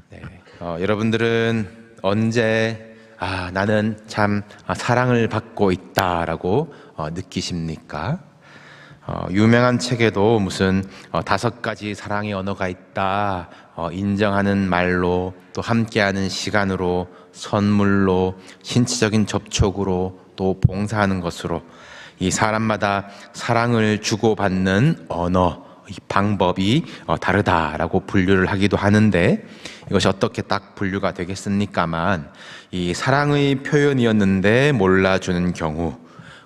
네. 여러분들은 언제 나는 참 사랑을 받고 있다라고 느끼십니까? 유명한 책에도 무슨 5가지 사랑의 언어가 있다, 인정하는 말로, 또 함께하는 시간으로, 선물로, 신체적인 접촉으로, 또 봉사하는 것으로, 이 사람마다 사랑을 주고받는 언어, 이 방법이 다르다라고 분류를 하기도 하는데, 이것이 어떻게 딱 분류가 되겠습니까만, 이 사랑의 표현이었는데 몰라주는 경우,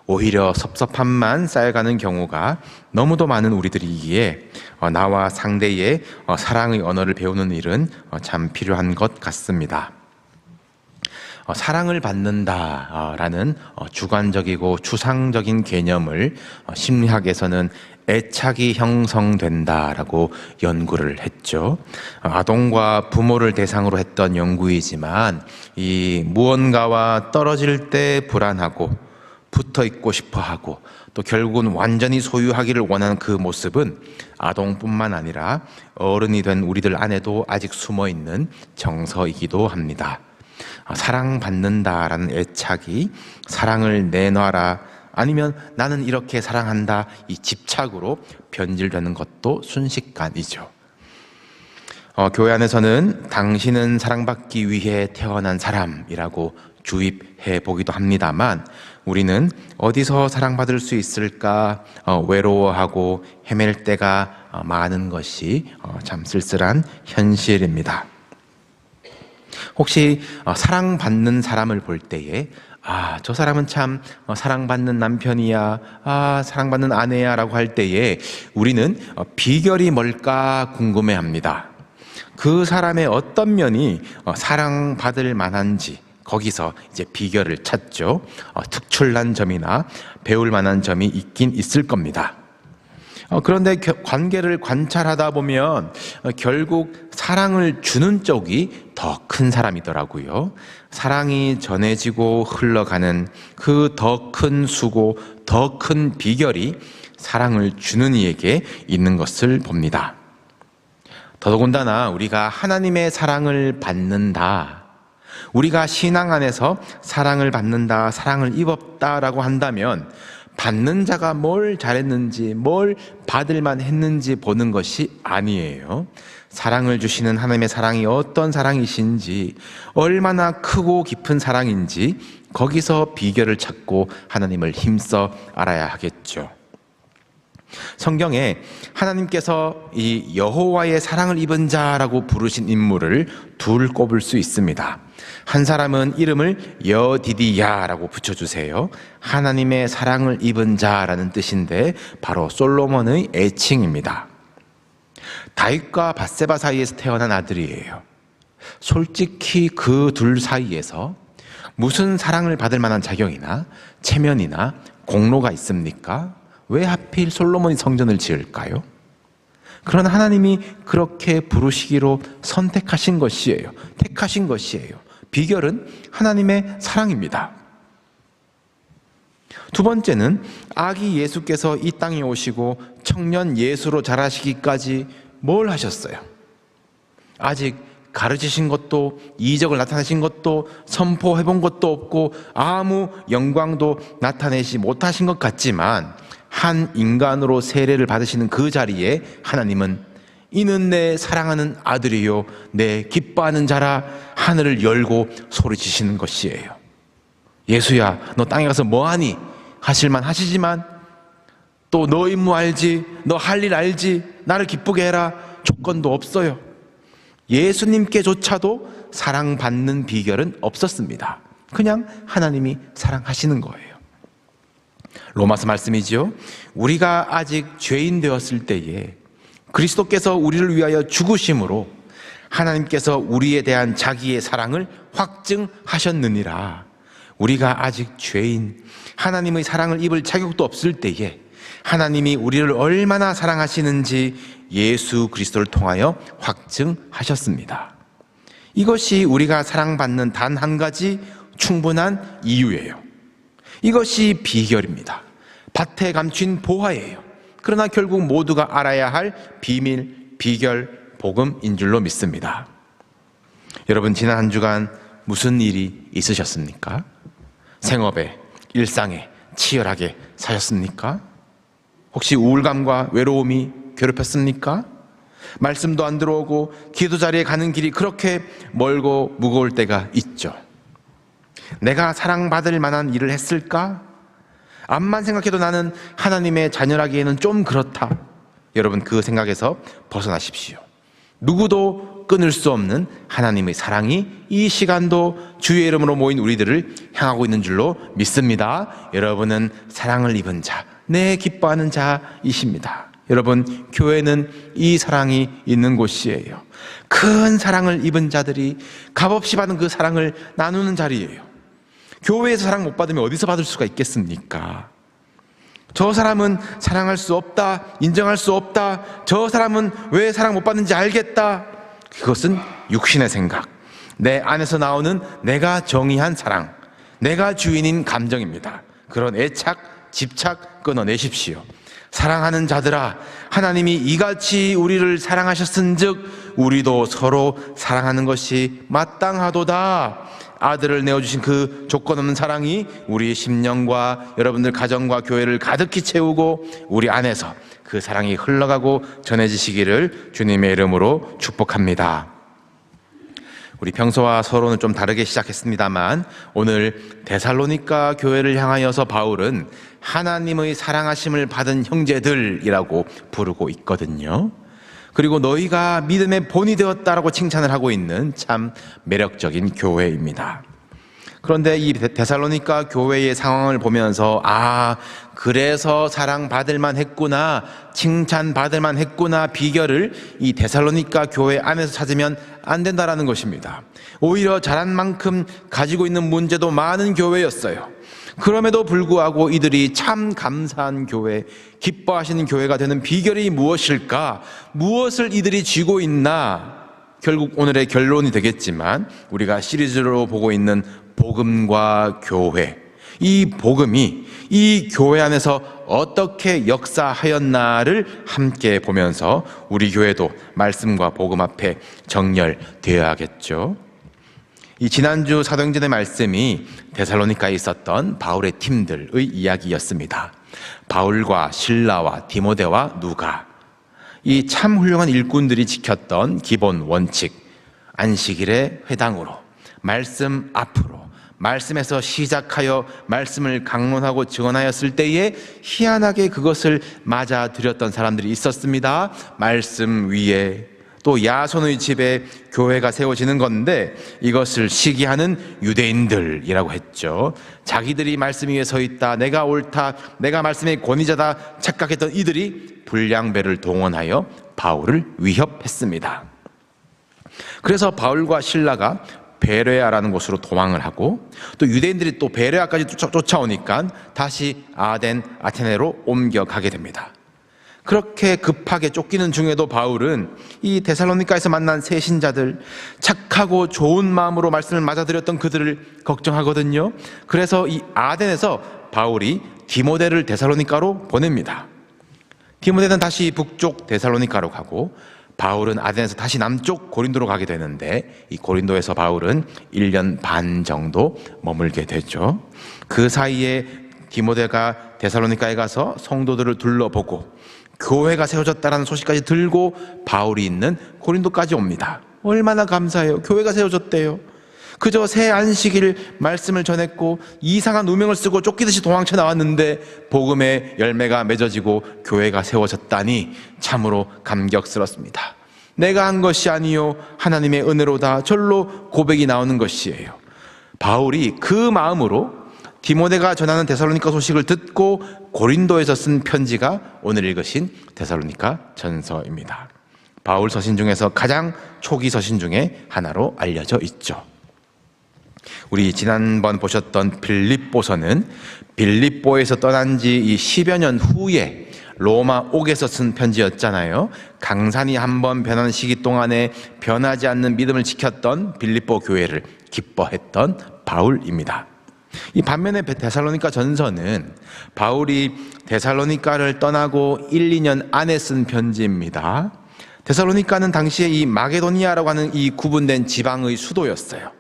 오히려 섭섭함만 쌓여가는 경우가 너무도 많은 우리들이기에 나와 상대의 사랑의 언어를 배우는 일은 참 필요한 것 같습니다. 사랑을 받는다라는 주관적이고 추상적인 개념을 심리학에서는 애착이 형성된다라고 연구를 했죠. 아동과 부모를 대상으로 했던 연구이지만, 이 무언가와 떨어질 때 불안하고 붙어 있고 싶어 하고, 또 결국은 완전히 소유하기를 원하는 그 모습은 아동뿐만 아니라 어른이 된 우리들 안에도 아직 숨어 있는 정서이기도 합니다. 사랑받는다라는 애착이 사랑을 내놔라, 아니면 나는 이렇게 사랑한다, 이 집착으로 변질되는 것도 순식간이죠. 교회 안에서는 당신은 사랑받기 위해 태어난 사람이라고 주입해 보기도 합니다만, 우리는 어디서 사랑받을 수 있을까 외로워하고 헤맬 때가 많은 것이 참 쓸쓸한 현실입니다. 혹시 사랑받는 사람을 볼 때에 저 사람은 참 사랑받는 남편이야, 사랑받는 아내야 라고 할 때에 우리는 비결이 뭘까 궁금해합니다. 그 사람의 어떤 면이 사랑받을 만한지, 거기서 이제 비결을 찾죠. 특출난 점이나 배울 만한 점이 있긴 있을 겁니다. 그런데 관계를 관찰하다 보면 결국 사랑을 주는 쪽이 더 큰 사람이더라고요. 사랑이 전해지고 흘러가는 그 더 큰 수고, 더 큰 비결이 사랑을 주는 이에게 있는 것을 봅니다. 더더군다나 우리가 하나님의 사랑을 받는다, 우리가 신앙 안에서 사랑을 받는다, 사랑을 입었다라고 한다면 받는 자가 뭘 잘했는지, 뭘 받을만 했는지 보는 것이 아니에요. 사랑을 주시는 하나님의 사랑이 어떤 사랑이신지, 얼마나 크고 깊은 사랑인지, 거기서 비결을 찾고 하나님을 힘써 알아야 하겠죠. 성경에 하나님께서 이 여호와의 사랑을 입은 자라고 부르신 인물을 둘 꼽을 수 있습니다. 한 사람은 이름을 여디디야라고 붙여주세요. 하나님의 사랑을 입은 자라는 뜻인데 바로 솔로몬의 애칭입니다. 다윗과 밧세바 사이에서 태어난 아들이에요. 솔직히 그 둘 사이에서 무슨 사랑을 받을 만한 자격이나 체면이나 공로가 있습니까? 왜 하필 솔로몬이 성전을 지을까요? 그러나 하나님이 그렇게 부르시기로 선택하신 것이에요. 택하신 것이에요. 비결은 하나님의 사랑입니다. 두 번째는 아기 예수께서 이 땅에 오시고 청년 예수로 자라시기까지 뭘 하셨어요? 아직 가르치신 것도, 이적을 나타내신 것도, 선포해 본 것도 없고 아무 영광도 나타내지 못하신 것 같지만, 한 인간으로 세례를 받으시는 그 자리에 하나님은 이는 내 사랑하는 아들이요 내 기뻐하는 자라 하늘을 열고 소리치시는 것이에요. 예수야, 너 땅에 가서 뭐하니? 하실만 하시지만 또 너 임무 알지? 너 할 일 알지? 나를 기쁘게 해라. 조건도 없어요. 예수님께조차도 사랑받는 비결은 없었습니다. 그냥 하나님이 사랑하시는 거예요. 로마서 말씀이지요. 우리가 아직 죄인 되었을 때에 그리스도께서 우리를 위하여 죽으심으로 하나님께서 우리에 대한 자기의 사랑을 확증하셨느니라. 우리가 아직 죄인, 하나님의 사랑을 입을 자격도 없을 때에 하나님이 우리를 얼마나 사랑하시는지 예수 그리스도를 통하여 확증하셨습니다. 이것이 우리가 사랑받는 단 한 가지 충분한 이유예요. 이것이 비결입니다. 밭에 감춘 보화예요. 그러나 결국 모두가 알아야 할 비밀, 비결, 복음인 줄로 믿습니다. 여러분, 지난 한 주간 무슨 일이 있으셨습니까? 생업에, 일상에 치열하게 사셨습니까? 혹시 우울감과 외로움이 괴롭혔습니까? 말씀도 안 들어오고 기도 자리에 가는 길이 그렇게 멀고 무거울 때가 있죠. 내가 사랑받을 만한 일을 했을까? 암만 생각해도 나는 하나님의 자녀라기에는 좀 그렇다. 여러분, 그 생각에서 벗어나십시오. 누구도 끊을 수 없는 하나님의 사랑이 이 시간도 주의 이름으로 모인 우리들을 향하고 있는 줄로 믿습니다. 여러분은 사랑을 입은 자, 내 기뻐하는 자이십니다. 여러분, 교회는 이 사랑이 있는 곳이에요. 큰 사랑을 입은 자들이 값없이 받은 그 사랑을 나누는 자리예요. 교회에서 사랑 못 받으면 어디서 받을 수가 있겠습니까? 저 사람은 사랑할 수 없다, 인정할 수 없다, 저 사람은 왜 사랑 못 받는지 알겠다. 그것은 육신의 생각, 내 안에서 나오는 내가 정의한 사랑, 내가 주인인 감정입니다. 그런 애착, 집착 끊어내십시오. 사랑하는 자들아, 하나님이 이같이 우리를 사랑하셨은즉 우리도 서로 사랑하는 것이 마땅하도다. 아들을 내어주신 그 조건 없는 사랑이 우리 심령과 여러분들 가정과 교회를 가득히 채우고 우리 안에서 그 사랑이 흘러가고 전해지시기를 주님의 이름으로 축복합니다. 우리 평소와 서로는 좀 다르게 시작했습니다만 오늘 데살로니가 교회를 향하여서 바울은 하나님의 사랑하심을 받은 형제들이라고 부르고 있거든요. 그리고 너희가 믿음의 본이 되었다라고 칭찬을 하고 있는 참 매력적인 교회입니다. 그런데 이 데살로니가 교회의 상황을 보면서 그래서 사랑받을만 했구나, 칭찬받을만 했구나 비결을 이 데살로니가 교회 안에서 찾으면 안 된다라는 것입니다. 오히려 잘한 만큼 가지고 있는 문제도 많은 교회였어요. 그럼에도 불구하고 이들이 참 감사한 교회, 기뻐하시는 교회가 되는 비결이 무엇일까? 무엇을 이들이 쥐고 있나? 결국 오늘의 결론이 되겠지만 우리가 시리즈로 보고 있는 복음과 교회, 이 복음이 이 교회 안에서 어떻게 역사하였나를 함께 보면서 우리 교회도 말씀과 복음 앞에 정렬되어야겠죠. 이 지난주 사도행전의 말씀이 데살로니가에 있었던 바울의 팀들의 이야기였습니다. 바울과 실라와 디모데와 누가, 이 참 훌륭한 일꾼들이 지켰던 기본 원칙, 안식일의 회당으로, 말씀 앞으로, 말씀에서 시작하여 말씀을 강론하고 증언하였을 때에 희한하게 그것을 맞아들였던 사람들이 있었습니다. 말씀 위에 또 야손의 집에 교회가 세워지는 건데 이것을 시기하는 유대인들이라고 했죠. 자기들이 말씀 위에 서 있다, 내가 옳다, 내가 말씀의 권위자다 착각했던 이들이 불량배를 동원하여 바울을 위협했습니다. 그래서 바울과 실라가 베레아라는 곳으로 도망을 하고 또 유대인들이 또 베레아까지 쫓아오니까 다시 아테네로 옮겨가게 됩니다. 그렇게 급하게 쫓기는 중에도 바울은 이 데살로니가에서 만난 새 신자들, 착하고 좋은 마음으로 말씀을 맞아들였던 그들을 걱정하거든요. 그래서 이 아덴에서 바울이 디모데를 데살로니가로 보냅니다. 디모데는 다시 북쪽 데살로니가로 가고 바울은 아덴에서 다시 남쪽 고린도로 가게 되는데 이 고린도에서 바울은 1년 반 정도 머물게 되죠. 그 사이에 디모데가 데살로니가에 가서 성도들을 둘러보고 교회가 세워졌다는 소식까지 들고 바울이 있는 고린도까지 옵니다. 얼마나 감사해요. 교회가 세워졌대요. 그저 새 안식일 말씀을 전했고 이상한 누명을 쓰고 쫓기듯이 도망쳐 나왔는데 복음의 열매가 맺어지고 교회가 세워졌다니 참으로 감격스럽습니다. 내가 한 것이 아니요 하나님의 은혜로다, 절로 고백이 나오는 것이에요. 바울이 그 마음으로 디모데가 전하는 데살로니가 소식을 듣고 고린도에서 쓴 편지가 오늘 읽으신 데살로니가 전서입니다. 바울 서신 중에서 가장 초기 서신 중에 하나로 알려져 있죠. 우리 지난번 보셨던 빌립보서는 빌립보에서 떠난 지 이 10여 년 후에 로마 옥에서 쓴 편지였잖아요. 강산이 한번 변하는 시기 동안에 변하지 않는 믿음을 지켰던 빌립보 교회를 기뻐했던 바울입니다. 이 반면에 데살로니가 전서는 바울이 데살로니가를 떠나고 1, 2년 안에 쓴 편지입니다. 데살로니가는 당시에 이 마게도니아라고 하는 이 구분된 지방의 수도였어요.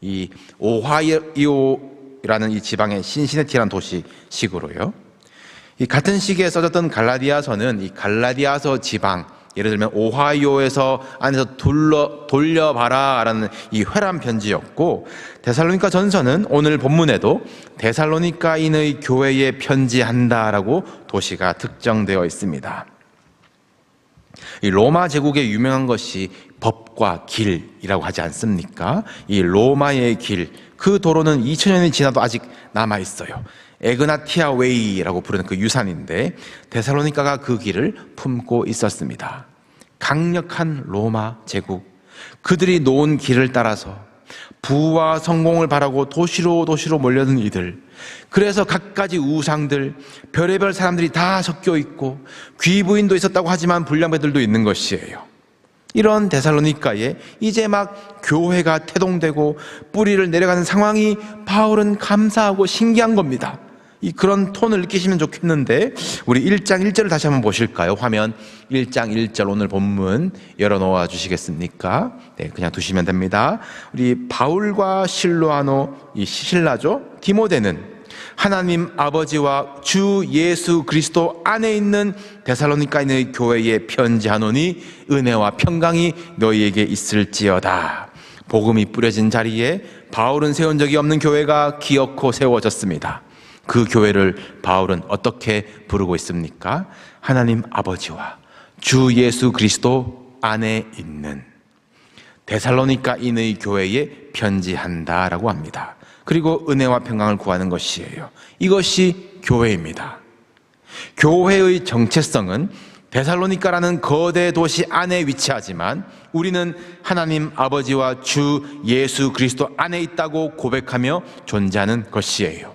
이 오하이오라는 이 지방의 신시내티라는 도시식으로요. 이 같은 시기에 써졌던 갈라디아서는 이 갈라디아서 지방, 예를 들면 오하이오에서 안에서 돌려봐라라는 이 회람 편지였고, 데살로니가 전서는 오늘 본문에도 데살로니가인의 교회에 편지한다라고 도시가 특정되어 있습니다. 이 로마 제국의 유명한 것이 법과 길이라고 하지 않습니까? 이 로마의 길, 그 도로는 2000년이 지나도 아직 남아 있어요. 에그나티아 웨이라고 부르는 그 유산인데, 데살로니가가 그 길을 품고 있었습니다. 강력한 로마 제국, 그들이 놓은 길을 따라서 부와 성공을 바라고 도시로 몰려든 이들, 그래서 갖가지 우상들, 별의별 사람들이 다 섞여 있고 귀부인도 있었다고 하지만 불량배들도 있는 것이에요. 이런 데살로니가에 이제 막 교회가 태동되고 뿌리를 내려가는 상황이 바울은 감사하고 신기한 겁니다. 그런 톤을 느끼시면 좋겠는데, 우리 1장 1절을 다시 한번 보실까요? 화면 1장 1절 오늘 본문 열어놓아 주시겠습니까? 네, 그냥 두시면 됩니다. 우리 바울과 실로아노, 이 신라죠, 디모데는 하나님 아버지와 주 예수 그리스도 안에 있는 데살로니가인의 교회에 편지하노니 은혜와 평강이 너희에게 있을지어다. 복음이 뿌려진 자리에 바울은 세운 적이 없는 교회가 기어코 세워졌습니다. 그 교회를 바울은 어떻게 부르고 있습니까? 하나님 아버지와 주 예수 그리스도 안에 있는 데살로니가인의 교회에 편지한다라고 합니다. 그리고 은혜와 평강을 구하는 것이에요. 이것이 교회입니다. 교회의 정체성은 데살로니가라는 거대 도시 안에 위치하지만 우리는 하나님 아버지와 주 예수 그리스도 안에 있다고 고백하며 존재하는 것이에요.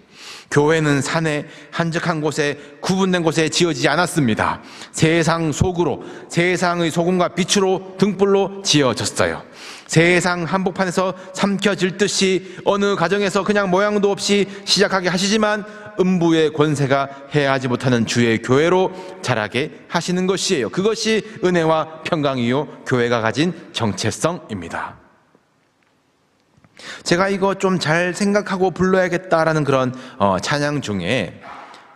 교회는 산에 한적한 곳에 구분된 곳에 지어지지 않았습니다. 세상 속으로, 세상의 소금과 빛으로 등불로 지어졌어요. 세상 한복판에서 삼켜질 듯이 어느 가정에서 그냥 모양도 없이 시작하게 하시지만 음부의 권세가 해하지 못하는 주의 교회로 자라게 하시는 것이에요. 그것이 은혜와 평강이요 교회가 가진 정체성입니다. 제가 이거 좀 잘 생각하고 불러야겠다라는 그런 찬양 중에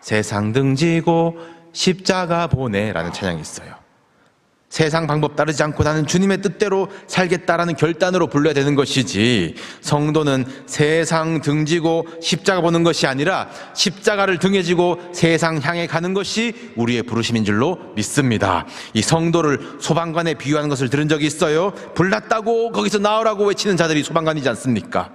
세상 등지고 십자가 보내라는 찬양이 있어요. 세상 방법 따르지 않고 나는 주님의 뜻대로 살겠다라는 결단으로 불러야 되는 것이지, 성도는 세상 등지고 십자가 보는 것이 아니라 십자가를 등에 지고 세상 향해 가는 것이 우리의 부르심인 줄로 믿습니다. 이 성도를 소방관에 비유하는 것을 들은 적이 있어요. 불났다고 거기서 나오라고 외치는 자들이 소방관이지 않습니까?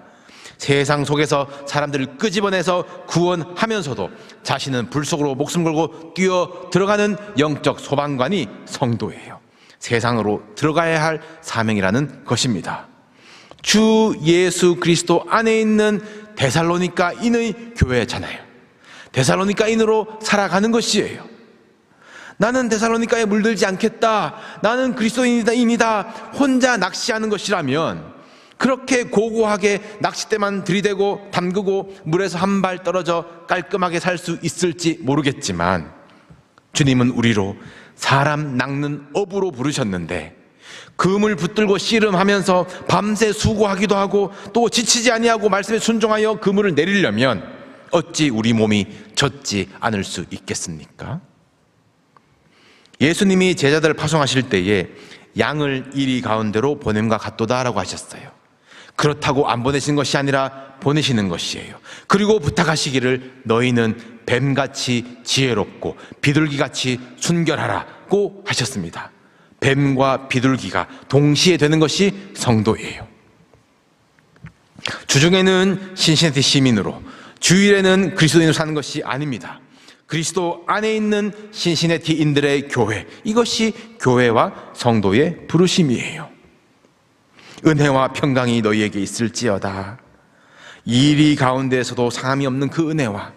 세상 속에서 사람들을 끄집어내서 구원하면서도 자신은 불 속으로 목숨 걸고 뛰어 들어가는 영적 소방관이 성도예요. 세상으로 들어가야 할 사명이라는 것입니다. 주 예수 그리스도 안에 있는 데살로니가인의 교회잖아요. 데살로니가인으로 살아가는 것이에요. 나는 데살로니가에 물들지 않겠다, 나는 그리스도인이다 혼자 낚시하는 것이라면 그렇게 고고하게 낚싯대만 들이대고 담그고 물에서 한 발 떨어져 깔끔하게 살 수 있을지 모르겠지만, 주님은 우리로 사람 낚는 어부로 부르셨는데 그물 붙들고 씨름하면서 밤새 수고하기도 하고 또 지치지 아니하고 말씀에 순종하여 그물을 내리려면 어찌 우리 몸이 젖지 않을 수 있겠습니까? 예수님이 제자들을 파송하실 때에 양을 이리 가운데로 보냄과 같도다라고 하셨어요. 그렇다고 안 보내신 것이 아니라 보내시는 것이에요. 그리고 부탁하시기를 너희는 뱀같이 지혜롭고 비둘기같이 순결하라고 하셨습니다. 뱀과 비둘기가 동시에 되는 것이 성도예요. 주중에는 신시내티 시민으로, 주일에는 그리스도인으로 사는 것이 아닙니다. 그리스도 안에 있는 신시내티인들의 교회, 이것이 교회와 성도의 부르심이에요. 은혜와 평강이 너희에게 있을지어다. 이리 가운데에서도 상함이 없는 그 은혜와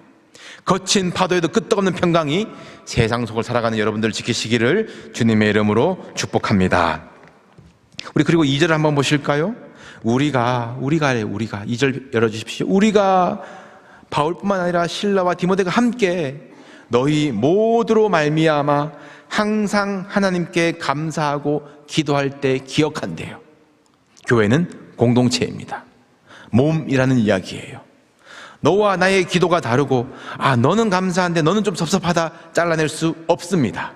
거친 파도에도 끄떡없는 평강이 세상 속을 살아가는 여러분들 지키시기를 주님의 이름으로 축복합니다. 우리 그리고 2절을 한번 보실까요? 우리가 2절 열어주십시오. 우리가 바울뿐만 아니라 실라와 디모데가 함께 너희 모두로 말미암아 항상 하나님께 감사하고 기도할 때 기억한대요. 교회는 공동체입니다. 몸이라는 이야기예요. 너와 나의 기도가 다르고 너는 감사한데 너는 좀 섭섭하다 잘라낼 수 없습니다.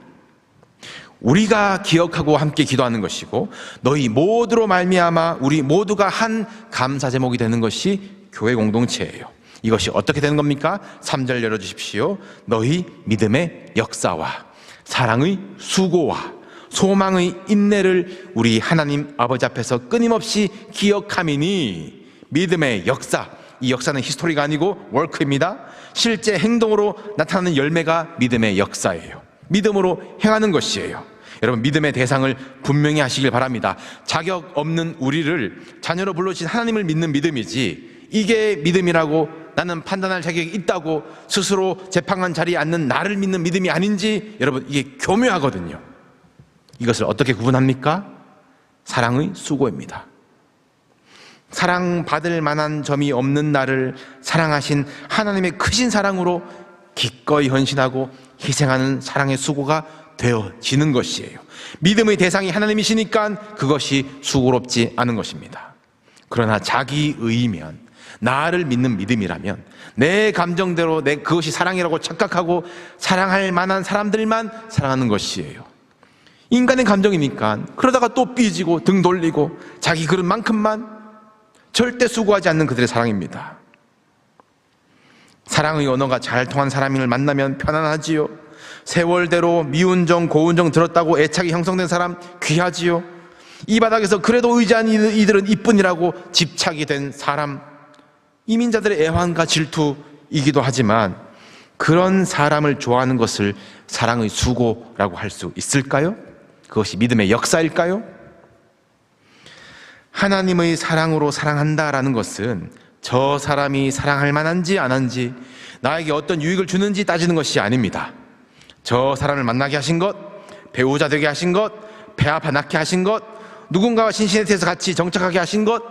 우리가 기억하고 함께 기도하는 것이고 너희 모두로 말미암아 우리 모두가 한 감사 제목이 되는 것이 교회 공동체예요. 이것이 어떻게 되는 겁니까? 3절 열어주십시오. 너희 믿음의 역사와 사랑의 수고와 소망의 인내를 우리 하나님 아버지 앞에서 끊임없이 기억함이니. 믿음의 역사, 이 역사는 히스토리가 아니고 워크입니다. 실제 행동으로 나타나는 열매가 믿음의 역사예요. 믿음으로 행하는 것이에요. 여러분, 믿음의 대상을 분명히 하시길 바랍니다. 자격 없는 우리를 자녀로 불러주신 하나님을 믿는 믿음이지, 이게 믿음이라고 나는 판단할 자격이 있다고 스스로 재판관 자리에 앉는 나를 믿는 믿음이 아닌지, 여러분, 이게 교묘하거든요. 이것을 어떻게 구분합니까? 사랑의 수고입니다. 사랑받을 만한 점이 없는 나를 사랑하신 하나님의 크신 사랑으로 기꺼이 헌신하고 희생하는 사랑의 수고가 되어지는 것이에요. 믿음의 대상이 하나님이시니까 그것이 수고롭지 않은 것입니다. 그러나 자기의면, 나를 믿는 믿음이라면 내 감정대로 그것이 사랑이라고 착각하고 사랑할 만한 사람들만 사랑하는 것이에요. 인간의 감정이니까 그러다가 또 삐지고 등 돌리고 자기 그릇 만큼만, 절대 수고하지 않는 그들의 사랑입니다. 사랑의 언어가 잘 통한 사람을 만나면 편안하지요. 세월대로 미운정 고운정 들었다고 애착이 형성된 사람 귀하지요. 이 바닥에서 그래도 의지한 이들은 이뿐이라고 집착이 된 사람, 이민자들의 애환과 질투이기도 하지만 그런 사람을 좋아하는 것을 사랑의 수고라고 할 수 있을까요? 그것이 믿음의 역사일까요? 하나님의 사랑으로 사랑한다라는 것은 저 사람이 사랑할 만한지 안 한지, 나에게 어떤 유익을 주는지 따지는 것이 아닙니다. 저 사람을 만나게 하신 것, 배우자 되게 하신 것, 배 아파 낳게 하신 것, 누군가와 신시내티에서 같이 정착하게 하신 것,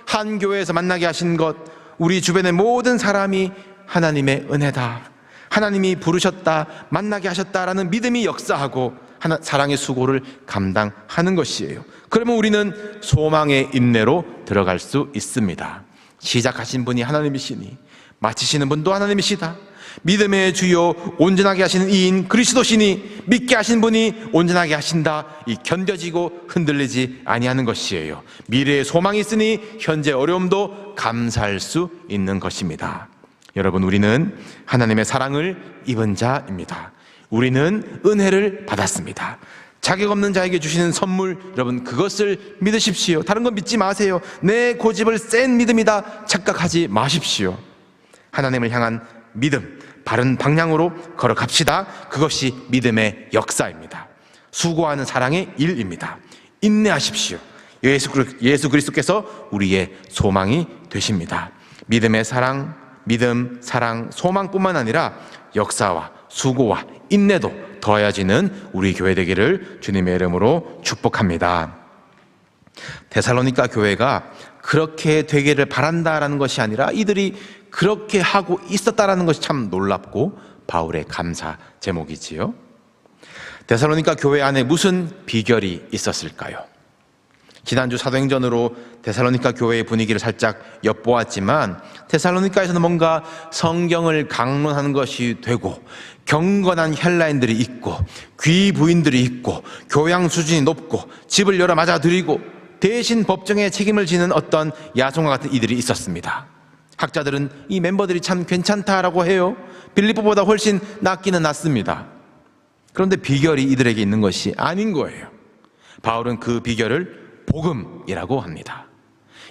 한 교회에서 만나게 하신 것, 우리 주변의 모든 사람이 하나님의 은혜다, 하나님이 부르셨다, 만나게 하셨다라는 믿음이 역사하고 사랑의 수고를 감당하는 것이에요. 그러면 우리는 소망의 인내로 들어갈 수 있습니다. 시작하신 분이 하나님이시니 마치시는 분도 하나님이시다. 믿음의 주요 온전하게 하시는 이인 그리스도시니 믿게 하신 분이 온전하게 하신다. 이 견뎌지고 흔들리지 아니하는 것이에요. 미래의 소망이 있으니 현재 어려움도 감사할 수 있는 것입니다. 여러분, 우리는 하나님의 사랑을 입은 자입니다. 우리는 은혜를 받았습니다. 자격 없는 자에게 주시는 선물, 여러분, 그것을 믿으십시오. 다른 건 믿지 마세요. 내 고집을 센 믿음이다 착각하지 마십시오. 하나님을 향한 믿음, 바른 방향으로 걸어갑시다. 그것이 믿음의 역사입니다. 수고하는 사랑의 일입니다. 인내하십시오. 예수 그리스도께서 우리의 소망이 되십니다. 믿음의 사랑, 믿음, 사랑, 소망뿐만 아니라 역사와 수고와 인내도 더해지는 우리 교회 되기를 주님의 이름으로 축복합니다. 데살로니가 교회가 그렇게 되기를 바란다라는 것이 아니라 이들이 그렇게 하고 있었다라는 것이 참 놀랍고 바울의 감사 제목이지요. 데살로니가 교회 안에 무슨 비결이 있었을까요? 지난주 사도행전으로 데살로니가 교회의 분위기를 살짝 엿보았지만 데살로니가에서는 뭔가 성경을 강론하는 것이 되고 경건한 헬라인들이 있고 귀부인들이 있고 교양 수준이 높고 집을 열어 맞아들이고 대신 법정에 책임을 지는 어떤 야송과 같은 이들이 있었습니다. 학자들은 이 멤버들이 참 괜찮다라고 해요. 빌립보보다 훨씬 낫기는 낫습니다. 그런데 비결이 이들에게 있는 것이 아닌 거예요. 바울은 그 비결을 복음이라고 합니다.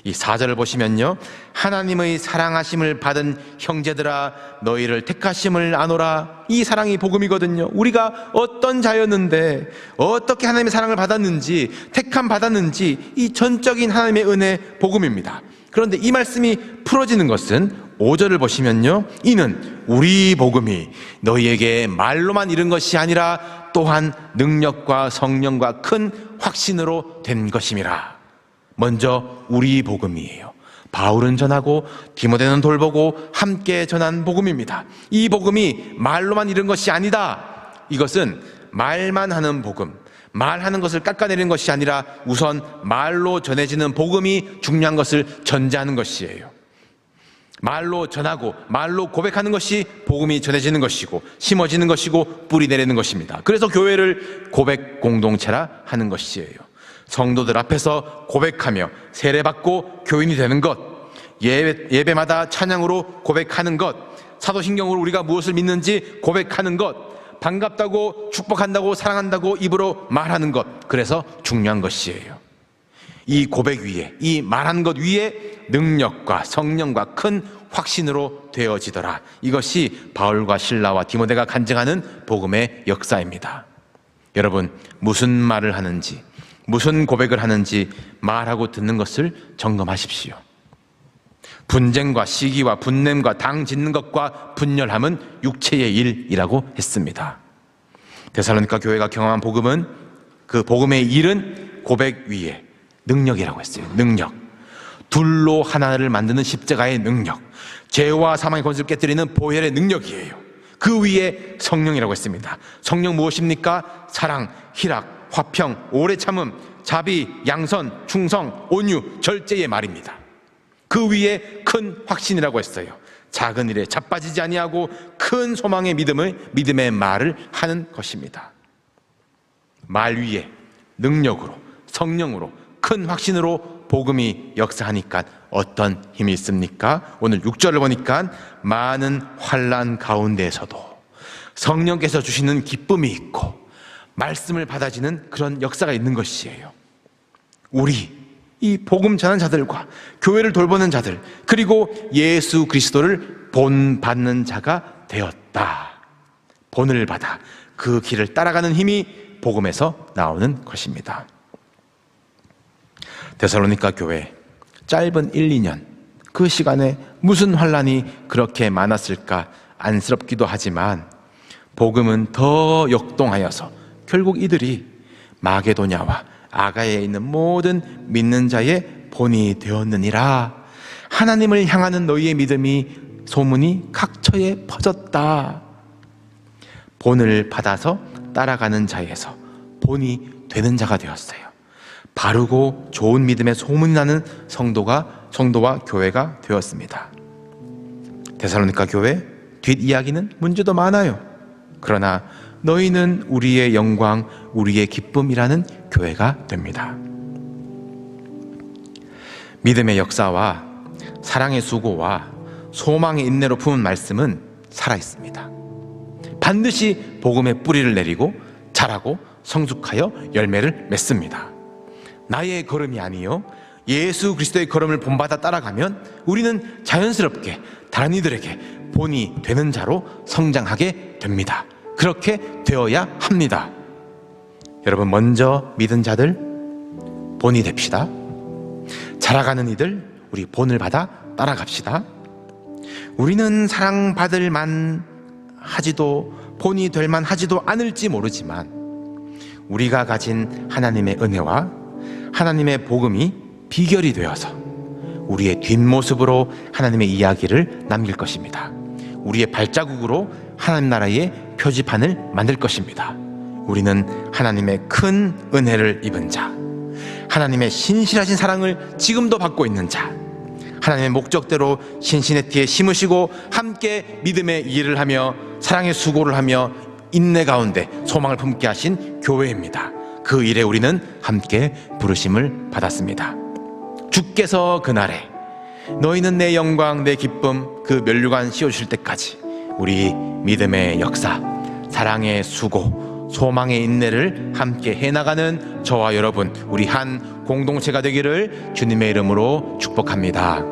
이 4절을 보시면요, 하나님의 사랑하심을 받은 형제들아 너희를 택하심을 아노라. 이 사랑이 복음이거든요. 우리가 어떤 자였는데 어떻게 하나님의 사랑을 받았는지, 택함 받았는지, 이 전적인 하나님의 은혜 복음입니다. 그런데 이 말씀이 풀어지는 것은 5절을 보시면요, 이는 우리 복음이 너희에게 말로만 이른 것이 아니라 또한 능력과 성령과 큰 확신으로 된 것임이라. 먼저 우리 복음이에요. 바울은 전하고 디모데는 돌보고 함께 전한 복음입니다. 이 복음이 말로만 이른 것이 아니다. 이것은 말만 하는 복음, 말하는 것을 깎아내리는 것이 아니라 우선 말로 전해지는 복음이 중요한 것을 전제하는 것이에요. 말로 전하고 말로 고백하는 것이 복음이 전해지는 것이고 심어지는 것이고 뿌리 내리는 것입니다. 그래서 교회를 고백 공동체라 하는 것이에요. 성도들 앞에서 고백하며 세례받고 교인이 되는 것, 예배마다 찬양으로 고백하는 것, 사도신경으로 우리가 무엇을 믿는지 고백하는 것, 반갑다고 축복한다고 사랑한다고 입으로 말하는 것, 그래서 중요한 것이에요. 이 고백 위에, 이 말하는 것 위에 능력과 성령과 큰 확신으로 되어지더라. 이것이 바울과 실라와 디모데가 간증하는 복음의 역사입니다. 여러분, 무슨 말을 하는지, 무슨 고백을 하는지 말하고 듣는 것을 점검하십시오. 분쟁과 시기와 분냄과 당 짓는 것과 분열함은 육체의 일이라고 했습니다. 데살로니가 교회가 경험한 복음은, 그 복음의 일은 고백 위에 능력이라고 했어요. 능력. 둘로 하나를 만드는 십자가의 능력, 죄와 사망의 권세를 깨뜨리는 보혈의 능력이에요. 그 위에 성령이라고 했습니다. 성령 무엇입니까? 사랑, 희락, 화평, 오래 참음, 자비, 양선, 충성, 온유, 절제의 말입니다. 그 위에 큰 확신이라고 했어요. 작은 일에 자빠지지 아니하고 큰 소망의 믿음의 말을 하는 것입니다. 말 위에 능력으로, 성령으로, 큰 확신으로 복음이 역사하니까 어떤 힘이 있습니까? 오늘 6절을 보니까 많은 환난 가운데에서도 성령께서 주시는 기쁨이 있고 말씀을 받아지는 그런 역사가 있는 것이에요. 우리 이 복음 전하는 자들과 교회를 돌보는 자들, 그리고 예수 그리스도를 본받는 자가 되었다. 본을 받아 그 길을 따라가는 힘이 복음에서 나오는 것입니다. 데살로니가 교회 짧은 1, 2년 그 시간에 무슨 환난이 그렇게 많았을까 안쓰럽기도 하지만 복음은 더 역동하여서 결국 이들이 마게도냐와 아가야에 있는 모든 믿는 자의 본이 되었느니라. 하나님을 향하는 너희의 믿음이 소문이 각처에 퍼졌다. 본을 받아서 따라가는 자에서 본이 되는 자가 되었어요. 바르고 좋은 믿음의 소문이 나는 성도와 교회가 되었습니다. 데살로니가 교회 뒷이야기는 문제도 많아요. 그러나 너희는 우리의 영광, 우리의 기쁨이라는 교회가 됩니다. 믿음의 역사와 사랑의 수고와 소망의 인내로 품은 말씀은 살아있습니다. 반드시 복음의 뿌리를 내리고 자라고 성숙하여 열매를 맺습니다. 나의 걸음이 아니요 예수 그리스도의 걸음을 본받아 따라가면 우리는 자연스럽게 다른 이들에게 본이 되는 자로 성장하게 됩니다. 그렇게 되어야 합니다. 여러분, 먼저 믿은 자들 본이 됩시다. 자라가는 이들 우리 본을 받아 따라갑시다. 우리는 사랑받을 만 하지도 본이 될 만 하지도 않을지 모르지만 우리가 가진 하나님의 은혜와 하나님의 복음이 비결이 되어서 우리의 뒷모습으로 하나님의 이야기를 남길 것입니다. 우리의 발자국으로 하나님 나라의 표지판을 만들 것입니다. 우리는 하나님의 큰 은혜를 입은 자, 하나님의 신실하신 사랑을 지금도 받고 있는 자, 하나님의 목적대로 신시내티에 심으시고 함께 믿음의 일을 하며 사랑의 수고를 하며 인내 가운데 소망을 품게 하신 교회입니다. 그 일에 우리는 함께 부르심을 받았습니다. 주께서 그날에 너희는 내 영광 내 기쁨 그 면류관 씌워주실 때까지 우리 믿음의 역사, 사랑의 수고, 소망의 인내를 함께 해나가는 저와 여러분, 우리 한 공동체가 되기를 주님의 이름으로 축복합니다.